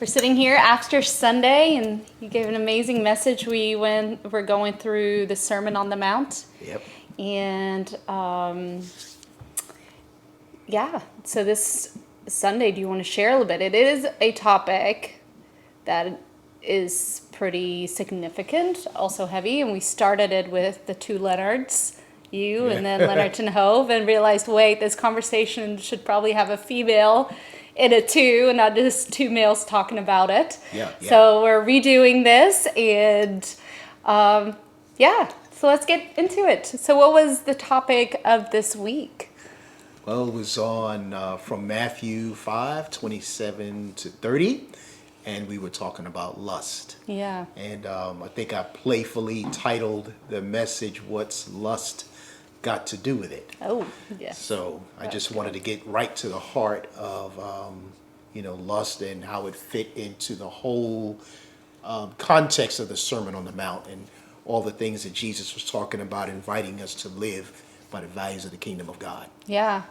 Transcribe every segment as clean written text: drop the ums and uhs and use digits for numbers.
We're sitting here after Sunday, and you gave an amazing message. We're going through the Sermon on the Mount. Yep. And so this Sunday, do you want to share a little bit? It is a topic that is pretty significant, also heavy, and we started it with the two Leonards, you and then Leonard and Hove, and realized, wait, this conversation should probably have a female in it too, and not just two males talking about it. Yeah. So we're redoing this, and so let's get into it. So what was the topic of this week? Well, it was on from Matthew 5:27-30, and we were talking about lust. Yeah. And I think I playfully titled the message, "What's Lust Got to Do with It?" Oh, yes. So I just wanted to get right to the heart of, lust and how it fit into the whole context of the Sermon on the Mount and all the things that Jesus was talking about, inviting us to live by the values of the kingdom of God. Yeah.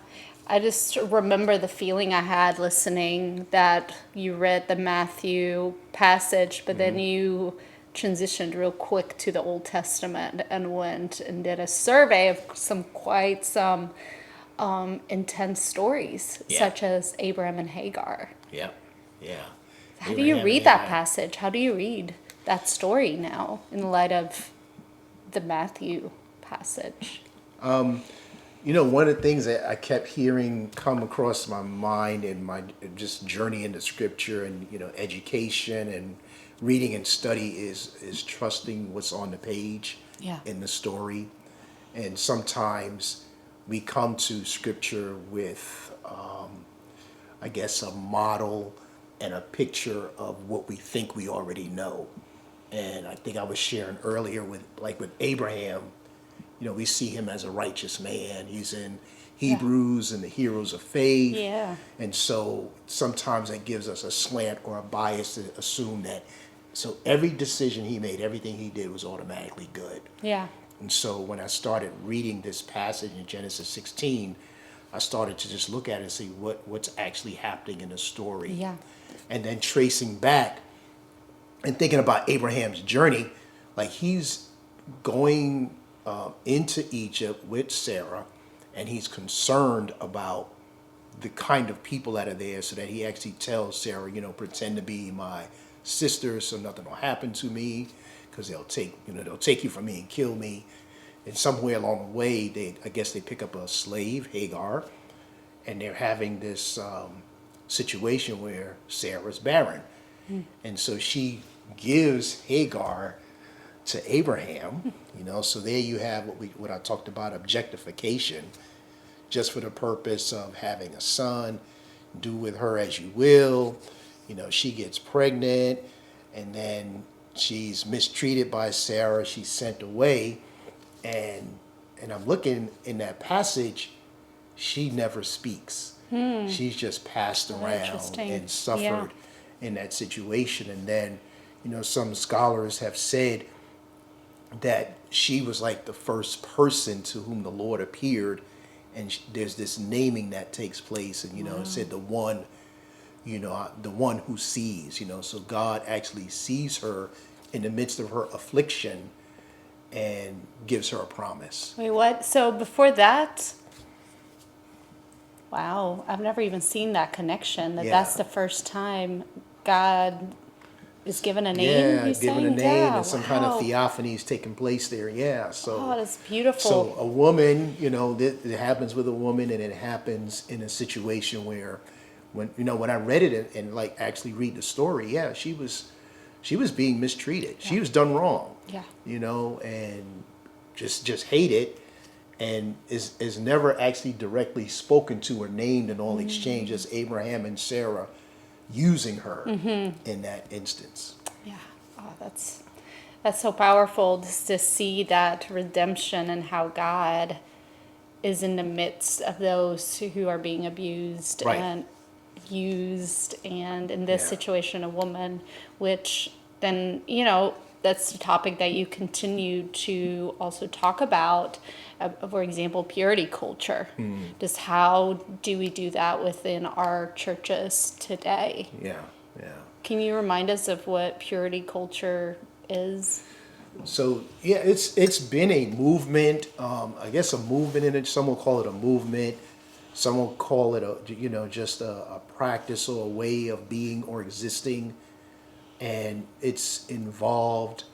I just remember the feeling I had listening that you read the Matthew passage, but then you transitioned real quick to the Old Testament and went and did a survey of some intense stories, such as Abraham and Hagar. Yeah. How do you read that passage? How do you read that story now in light of the Matthew passage? One of the things that I kept hearing come across my mind in my just journey into scripture and, education and reading and study is trusting what's on the page in the story. And sometimes we come to scripture with, a model and a picture of what we think we already know. And I think I was sharing earlier with Abraham, we see him as a righteous man. He's in Hebrews and the heroes of faith. Yeah. And so sometimes that gives us a slant or a bias to assume that, so every decision he made, everything he did was automatically good. Yeah. And so when I started reading this passage in Genesis 16, I started to just look at it and see what's actually happening in the story. Yeah. And then tracing back and thinking about Abraham's journey, like he's going into Egypt with Sarah, and he's concerned about the kind of people that are there, so that he actually tells Sarah, pretend to be my sister so nothing will happen to me, because they'll take you from me and kill me. And somewhere along the way, they pick up a slave, Hagar, and they're having this situation where Sarah's barren. And so she gives Hagar to Abraham, so there you have what I talked about, objectification, just for the purpose of having a son, do with her as you will. She gets pregnant, and then she's mistreated by Sarah. She's sent away, and I'm looking in that passage, she never speaks. She's just passed around and suffered in that situation. And then, some scholars have said that she was like the first person to whom the Lord appeared, and there's this naming that takes place, and it said the one who sees, so God actually sees her in the midst of her affliction and gives her a promise. Wait, what? So before that, wow, I've never even seen that connection, that's the first time God is given a name. Yeah, given a name, and some kind of theophany is taking place there. Yeah, so that's beautiful. So a woman, it happens with a woman, and it happens in a situation where, when I read it and actually read the story, she was being mistreated. She was done wrong. Yeah. And just hated, and is never actually directly spoken to or named in all exchange, as Abraham and Sarah using her in that instance. Yeah. Oh, that's so powerful, just to see that redemption and how God is in the midst of those who are being abused and used, and in this situation a woman, which then that's the topic that you continue to also talk about, for example, purity culture. Just how do we do that within our churches today? Yeah. Can you remind us of what purity culture is? So yeah, it's been a movement. I guess a movement in it. Some will call it a movement. Some will call it just a practice or a way of being or existing, and it's involved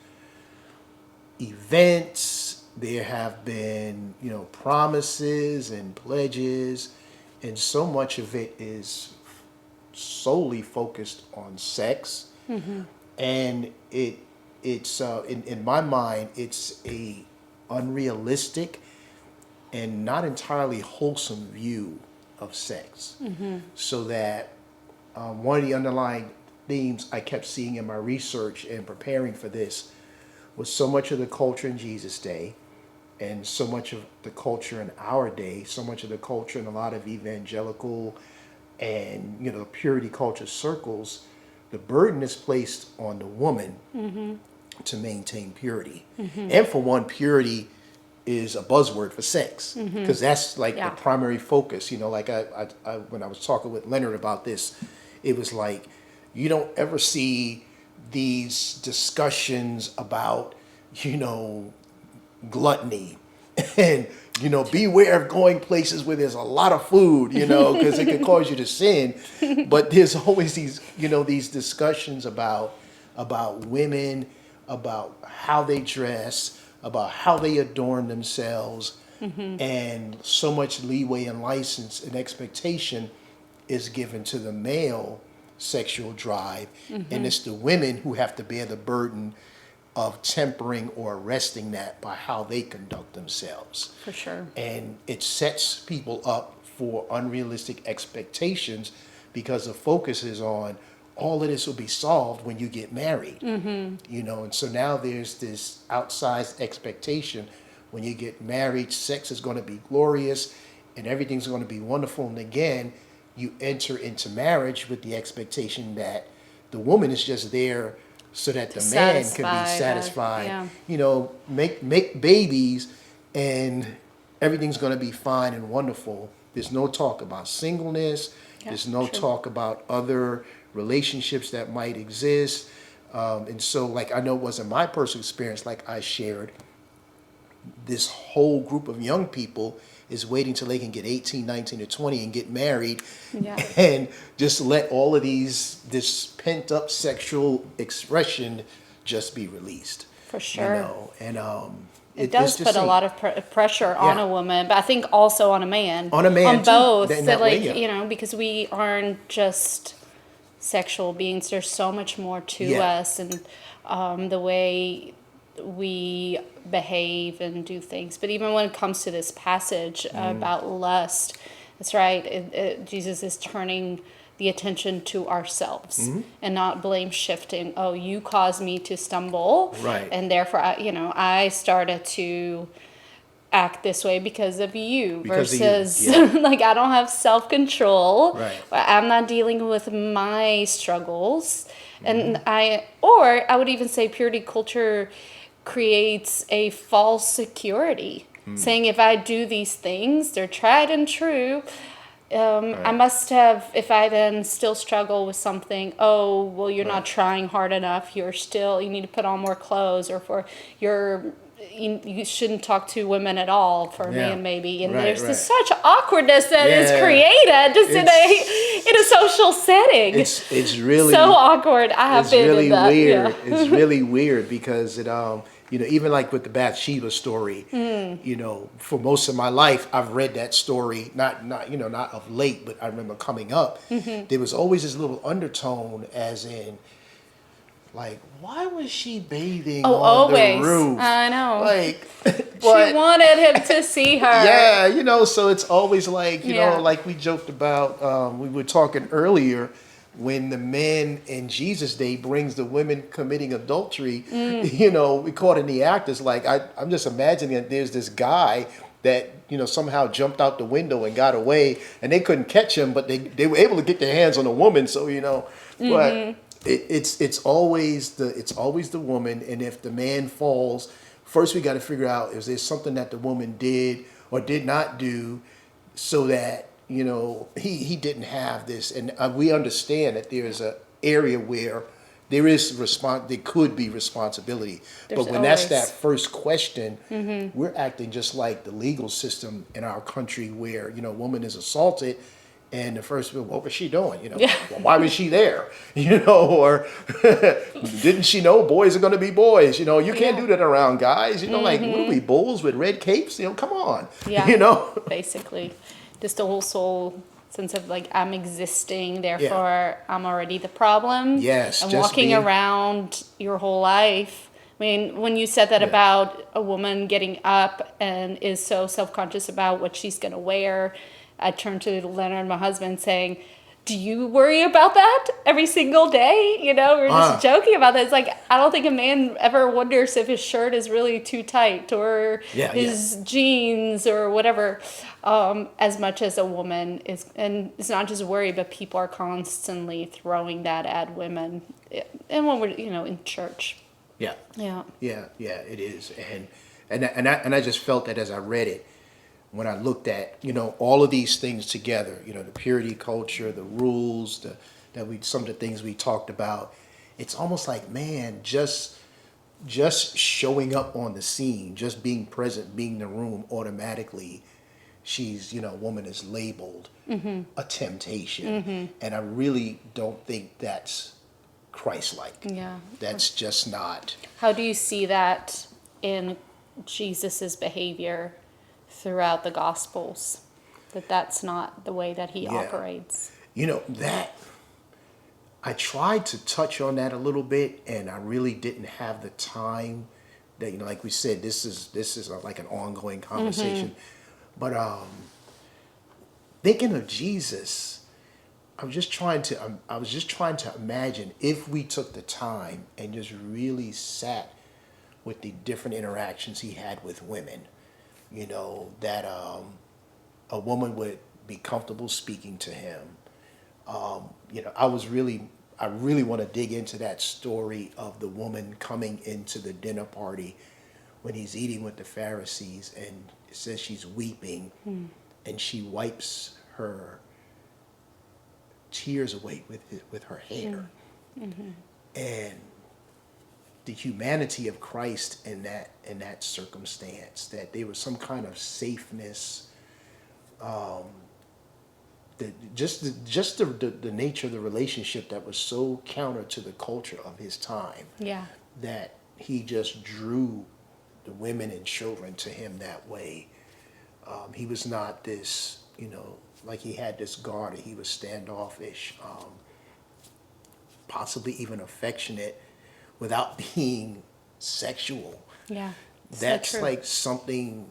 events. There have been promises and pledges, and so much of it is solely focused on sex, and it's in my mind it's a unrealistic and not entirely wholesome view of sex. So that one of the underlying themes I kept seeing in my research and preparing for this was so much of the culture in Jesus' day and so much of the culture in our day, so much of the culture in a lot of evangelical and purity culture circles, the burden is placed on the woman to maintain purity. And for one, purity is a buzzword for sex because that's like the primary focus. Like I when I was talking with Leonard about this, it was like you don't ever see these discussions about gluttony and beware of going places where there's a lot of food, because it can cause you to sin. But there's always these discussions about women, about how they dress, about how they adorn themselves, and so much leeway and license and expectation is given to the male sexual drive, and it's the women who have to bear the burden of tempering or arresting that by how they conduct themselves. For sure. And it sets people up for unrealistic expectations because the focus is on all of this will be solved when you get married. And so now there's this outsized expectation when you get married, sex is going to be glorious and everything's going to be wonderful. And again, you enter into marriage with the expectation that the woman is just there so that the man can be satisfied, make babies and everything's going to be fine and wonderful. There's no talk about singleness. There's no talk about other relationships that might exist. And so like, I know it wasn't my personal experience, like I shared, this whole group of young people is waiting till they can get 18, 19, or 20 and get married and just let all of this pent up sexual expression just be released. For sure. And it does put a lot of pressure on a woman, but I think also on a man. On a man, on both. too. That way, because we aren't just sexual beings. There's so much more to us, and the way we behave and do things. But even when it comes to this passage about lust, that's right. Jesus is turning the attention to ourselves and not blame shifting. Oh, you caused me to stumble, right? And therefore, I started to act this way because of you. Versus like I don't have self-control. Right. I'm not dealing with my struggles, and I would even say purity culture creates a false security, saying if I do these things, they're tried and true. I must have, if I then still struggle with something, oh, well, you're not trying hard enough. You need to put on more clothes, or you shouldn't talk to women at all for a man, maybe. And there's this such awkwardness that is created just in a social setting. It's really so awkward. I have been really in that. Weird. Yeah. It's really weird because it even like with the Bathsheba story, for most of my life I've read that story, not of late, but I remember coming up, there was always this little undertone as in, like, why was she bathing on the roof? I know. Like, she wanted him to see her. Yeah, so it's always like, like we joked about, we were talking earlier, when the man in Jesus' day brings the women committing adultery, we caught in the act is like, I'm just imagining that there's this guy that, somehow jumped out the window and got away, and they couldn't catch him, but they were able to get their hands on a woman. So, but it's always the woman. And if the man falls, first we got to figure out, is there something that the woman did or did not do so that, he didn't have this. And we understand that there is a area where there could be responsibility. There's But when that's always- that first question, we're acting just like the legal system in our country where, a woman is assaulted and the first, what was she doing? Yeah. Well, why was she there? Or didn't she know boys are going to be boys? You can't Yeah. do that around guys. Like, what are we, bulls with red capes? Come on. Yeah. Basically, just the whole soul sense of like, I'm existing, therefore I'm already the problem. Yes, And just walking being- around your whole life. I mean, when you said that about a woman getting up and is so self-conscious about what she's going to wear, I turned to Leonard, my husband, saying, do you worry about that every single day? We're just joking about that. It's like, I don't think a man ever wonders if his shirt is really too tight or his jeans or whatever, as much as a woman is. And it's not just worry, but people are constantly throwing that at women. And when we're, in church. Yeah. Yeah. Yeah, it is. And I just felt that as I read it, when I looked at, all of these things together, the purity culture, the rules, some of the things we talked about, it's almost like, man, just showing up on the scene, just being present, being in the room, automatically, she's, woman is labeled a temptation. And I really don't think that's Christ-like. Yeah. That's just not. How do you see that in Jesus's behavior throughout the Gospels? That's not the way that he operates. That I tried to touch on that a little bit, and I really didn't have the time. That like we said, this is like an ongoing conversation. But thinking of Jesus, I was just trying to imagine if we took the time and just really sat with the different interactions he had with women. That a woman would be comfortable speaking to him. I really want to dig into that story of the woman coming into the dinner party when he's eating with the Pharisees, and it says she's weeping, and she wipes her tears away with her hair. And the humanity of Christ in that circumstance, that there was some kind of safeness, the nature of the relationship that was so counter to the culture of his time. Yeah. That he just drew the women and children to him that way. He was not this, like he had this guard. He was standoffish, possibly even affectionate, without being sexual. Yeah. That's so true. like something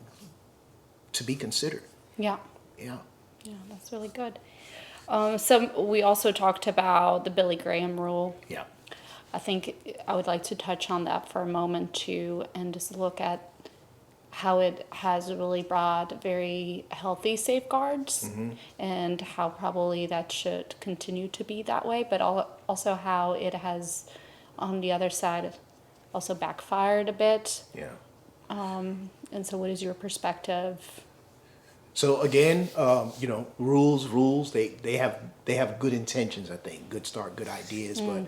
to be considered. Yeah. Yeah. Yeah, that's really good. So we also talked about the Billy Graham rule. Yeah. I think I would like to touch on that for a moment too, and just look at how it has really brought very healthy safeguards, and how probably that should continue to be that way, but also how it has, on the other side, also backfired a bit. Yeah. And so what is your perspective? So again, rules, they have good intentions, I think, good start, good ideas, but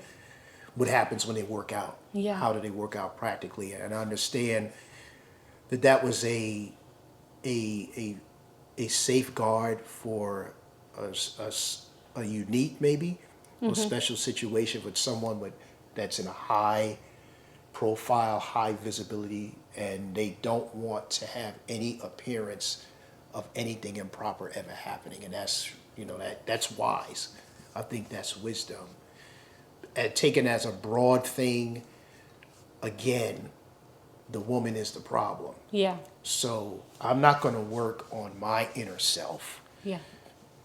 what happens when they work out? Yeah. How do they work out practically? And I understand that was a safeguard for a unique, maybe, or special situation with someone that's in a high profile, high visibility, and they don't want to have any appearance of anything improper ever happening. And that's wise. I think that's wisdom. And taken as a broad thing, again, the woman is the problem. Yeah. So I'm not going to work on my inner self, Yeah.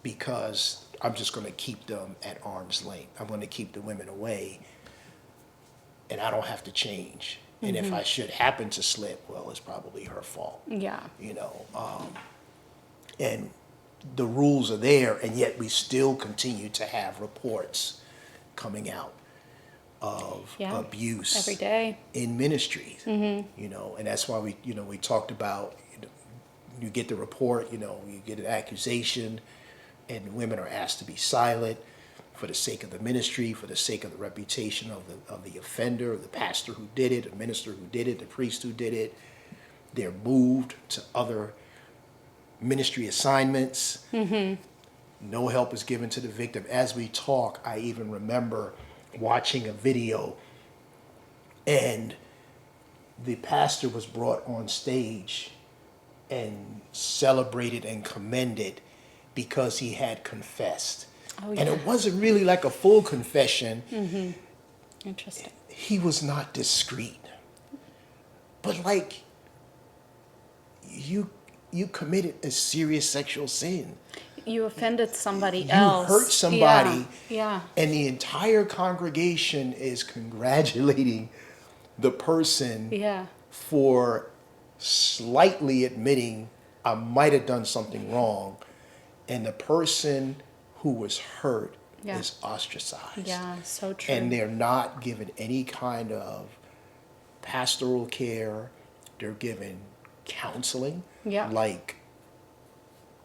because I'm just going to keep them at arm's length. I'm going to keep the women away, and I don't have to change. And if I should happen to slip, well, it's probably her fault. Yeah. And the rules are there, and yet we still continue to have reports coming out of abuse every day in ministries. And that's why we talked about, you get the report, you get an accusation, and women are asked to be silent. for the sake of the ministry, for the sake of the reputation of the offender, the pastor who did it, the minister who did it, the priest who did it. They're moved to other ministry assignments. No help is given to the victim. As we talk, I even remember watching a video, and the pastor was brought on stage and celebrated and commended because he had confessed. Oh, yeah. And it wasn't really like a full confession. Interesting. He was not discreet. But like, you committed a serious sexual sin. You offended somebody You else. hurt somebody. Yeah. And the entire congregation is congratulating the person Yeah. for slightly admitting, I might have done something wrong. And the person who was hurt Yeah. is ostracized. Yeah, so true. And they're not given any kind of pastoral care. They're given counseling, Yeah. like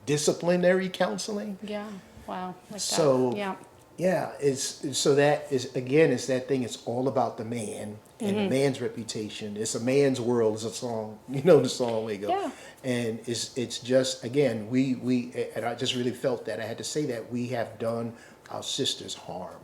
disciplinary counseling. Yeah. Wow. Like So that. Yeah. yeah, it's that thing. It's all about the man and the man's reputation. It's a man's world. It's a song, the song we go. Yeah. And it's just, again, we and I just really felt that I had to say that we have done our sisters harm.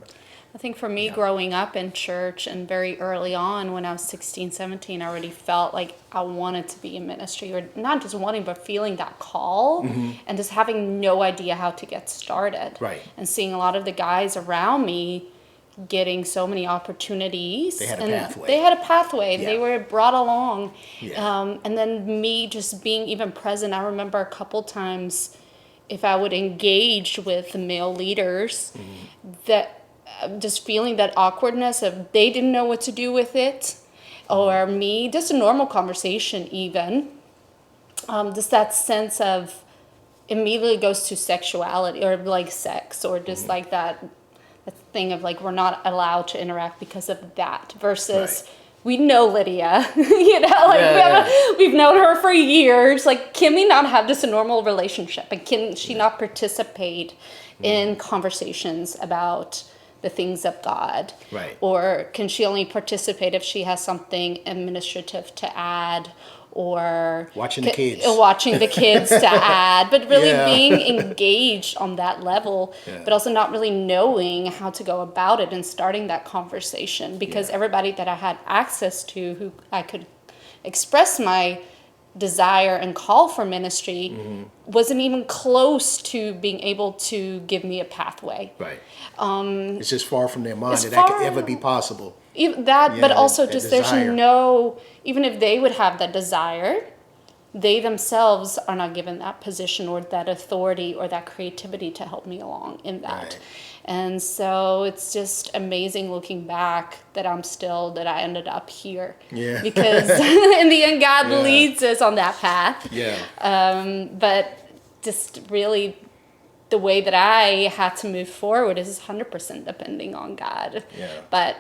I think for me, growing up in church and very early on when I was 16, 17, I already felt like I wanted to be in ministry, or not just wanting, but feeling that call and just having no idea how to get started. Right. And seeing a lot of the guys around me getting so many opportunities. They had a and pathway. They had a pathway. Yeah. They were brought along. Yeah. And then me just being even present. I remember a couple times if I would engage with the male leaders, that just feeling that awkwardness of they didn't know what to do with it, or me, just a normal conversation even. Just that sense of immediately goes to sexuality or like sex, or just like that thing of like we're not allowed to interact because of that versus Right. we know Lydia, we've known her for years. Like, can we not have just a normal relationship, and can she not participate in conversations about the things of God? Right. Or can she only participate if she has something administrative to add, or Watching the kids. Watching the kids to add, but really Yeah. being engaged on that level, Yeah. but also not really knowing how to go about it and starting that conversation, because Yeah. everybody that I had access to who I could express my desire and call for ministry wasn't even close to being able to give me a pathway. Right. It's just far from their mind that far- could ever be possible. Even that, Yeah, but also that just desire. there's no, even if they would have that desire, they themselves are not given that position or that authority or that creativity to help me along in that. Right. And so it's just amazing looking back that I ended up here. Yeah. Because in the end, God Yeah. leads us on that path. Yeah. But just really the way that I had to move forward is 100% depending on God. Yeah. But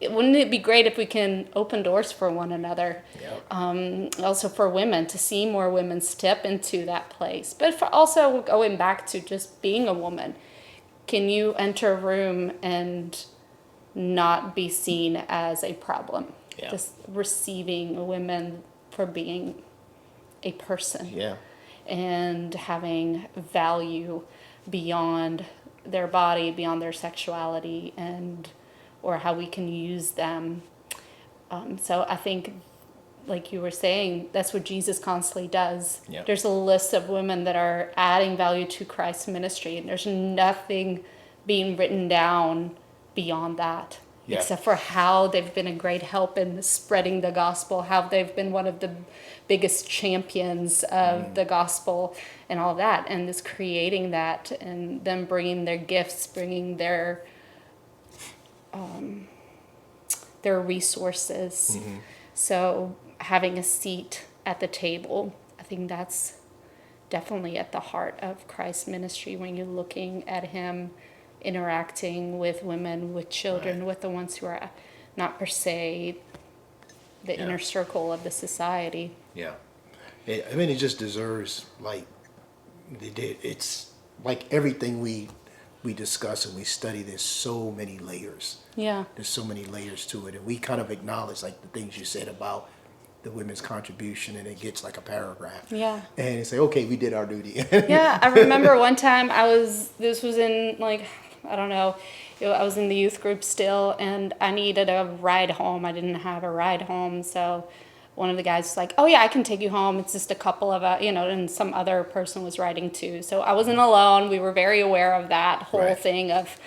wouldn't it be great if we can open doors for one another? Yeah. Also for women, to see more women step into that place. But for also going back to just being a woman, can you enter a room and not be seen as a problem? Yeah. Just receiving women for being a person Yeah. and having value beyond their body, beyond their sexuality, or how we can use them. So I think, like you were saying, that's what Jesus constantly does. Yeah. There's a list of women that are adding value to Christ's ministry, and there's nothing being written down beyond that. Yeah. Except for how they've been a great help in spreading the gospel, how they've been one of the biggest champions of the gospel and all that, and just creating that, and them bringing their gifts, bringing their resources. So having a seat at the table, I think that's definitely at the heart of Christ's ministry when you're looking at him interacting with women, with children, Right. with the ones who are not per se the Yeah. inner circle of the society. Yeah. It just deserves, like, it's like everything we we discuss and we study, there's so many layers. Yeah. There's so many layers to it. And we kind of acknowledge like the things you said about the women's contribution, and it gets like a paragraph. Yeah. And you say, okay, we did our duty. Yeah. I remember one time this was in like, I don't know, I was in the youth group still, and I needed a ride home. I didn't have a ride home. So one of the guys was like, oh yeah, I can take you home. It's just a couple of, and some other person was riding too. So I wasn't alone. We were very aware of that whole thing of,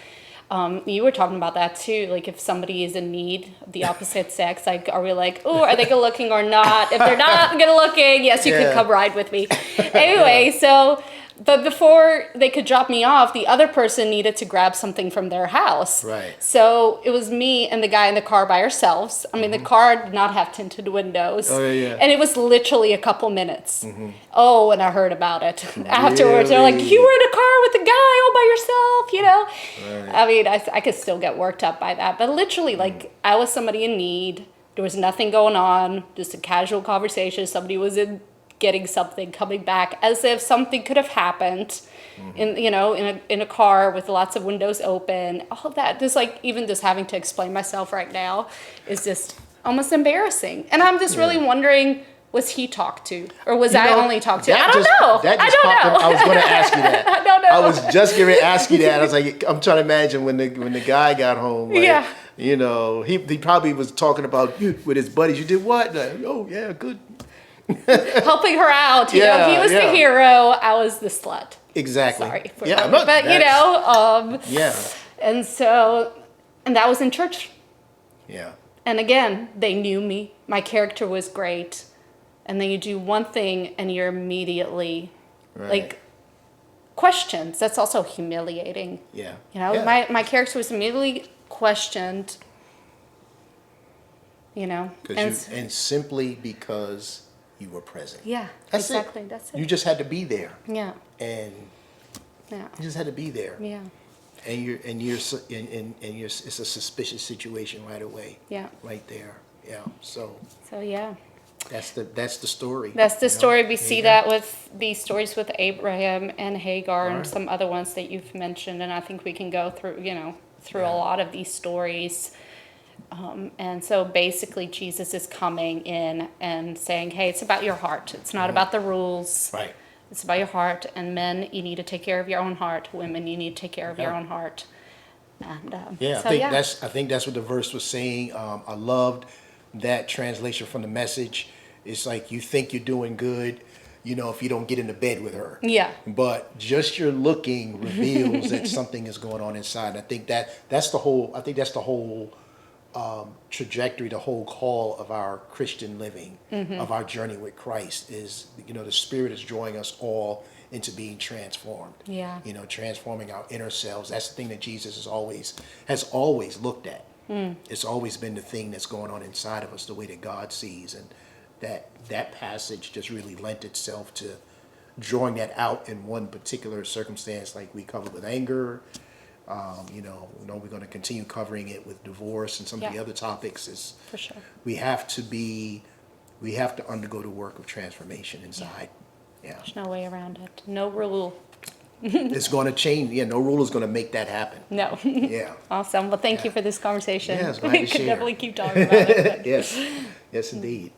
you were talking about that too. Like if somebody is in need of the opposite sex, like, are we like, oh, are they good looking or not? If they're not good looking, yes, you can come ride with me. Anyway, so, but before they could drop me off, the other person needed to grab something from their house. Right. So it was me and the guy in the car by ourselves. I mean, the car did not have tinted windows. Oh, yeah. And it was literally a couple minutes. Oh, and I heard about it afterwards. They're like, you were in a car with a guy all by yourself, Right. I mean, I could still get worked up by that. But literally, like, I was somebody in need. There was nothing going on, just a casual conversation. Somebody was getting something, coming back, as if something could have happened in a car with lots of windows open. All of that, just like even just having to explain myself right now is just almost embarrassing. And I'm just really wondering, was he talked to, or was I only talked to? I don't know. I don't know. I was going to ask you that. I don't know. I was just going to ask you that. I was like, I'm trying to imagine when the guy got home. Like, he probably was talking about you with his buddies. You did what? Like, oh yeah, good. Helping her out. You know, he was the hero. I was the slut. Exactly. Sorry. But And that was in church. Yeah. And again, they knew me. My character was great. And then you do one thing and you're immediately like questions. That's also humiliating. Yeah. You know, my character was immediately questioned. You know, and simply because you were present. Yeah, that's exactly. it. That's it. You just had to be there. Yeah. And you just had to be there. Yeah. And you're it's a suspicious situation right away. Yeah. Right there. Yeah. So yeah. That's the story. That's the story. We see that with these stories with Abraham and Hagar and some other ones that you've mentioned, and I think we can go through a lot of these stories. And so basically Jesus is coming in and saying, hey, it's about your heart. It's not about the rules. Right. It's about your heart. And men, you need to take care of your own heart. Women, you need to take care of your own heart. And I think that's what the verse was saying. I loved that translation from the Message. It's like you think you're doing good, if you don't get into bed with her. Yeah. But just your looking reveals that something is going on inside. And I think that's the whole trajectory, the whole call of our Christian living, of our journey with Christ is, the Spirit is drawing us all into being transformed. Yeah. Transforming our inner selves. That's the thing that Jesus has always looked at. It's always been the thing that's going on inside of us, the way that God sees. And that passage just really lent itself to drawing that out in one particular circumstance, like we covered with anger. We're going to continue covering it with divorce and some of the other topics. Is for sure we have to undergo the work of transformation inside. Yeah. There's no way around it. No rule. It's going to change. Yeah, no rule is going to make that happen. No. Yeah. Awesome. Well, thank you for this conversation. Yeah, it's glad we to could share. definitely keep talking about it. Yes. Yes, indeed.